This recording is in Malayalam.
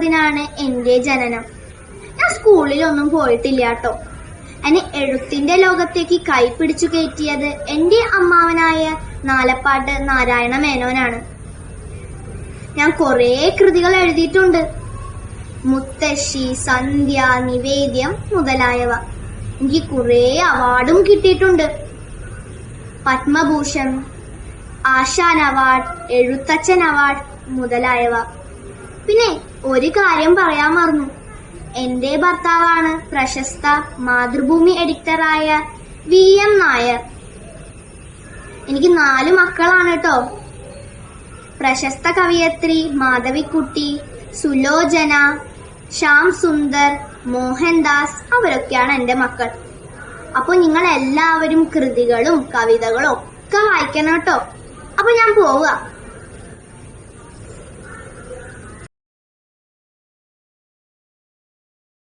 1940 എന്റെ ജനനം. ഞാൻ സ്കൂളിലൊന്നും പോയിട്ടില്ല കേട്ടോ. എന്നെ എഴുത്തിന്റെ ലോകത്തേക്ക് കൈപിടിച്ചു കയറ്റിയത് എന്റെ അമ്മാവനായ നാലപ്പാട്ട് നാരായണ മേനോനാണ്. ഞാൻ കുറേ കൃതികൾ എഴുതിയിട്ടുണ്ട്. മുത്തശ്ശി, സന്ധ്യ, നിവേദ്യം മുതലായവ. എനിക്ക് കുറേ അവാർഡും കിട്ടിയിട്ടുണ്ട്. പത്മഭൂഷൺ, ആശാൻ അവാർഡ്, എഴുത്തച്ഛൻ അവാർഡ് മുതലായവ. പിന്നെ ഒരു കാര്യം പറയാൻ മറന്നു. എന്റെ ഭർത്താവാണ് പ്രശസ്ത മാതൃഭൂമി എഡിറ്ററായ VM നായർ. എനിക്ക് 4 മക്കളാണ് കേട്ടോ. പ്രശസ്ത കവയത്രി മാധവിക്കുട്ടി, സുലോചന, ശ്യാം സുന്ദർ, മോഹൻദാസ് അവരൊക്കെയാണ് എന്റെ മക്കൾ. അപ്പൊ നിങ്ങൾ എല്ലാവരും കൃതികളും കവിതകളും ഒക്കെ വായിക്കണം കേട്ടോ. അപ്പൊ ഞാൻ പോവുക.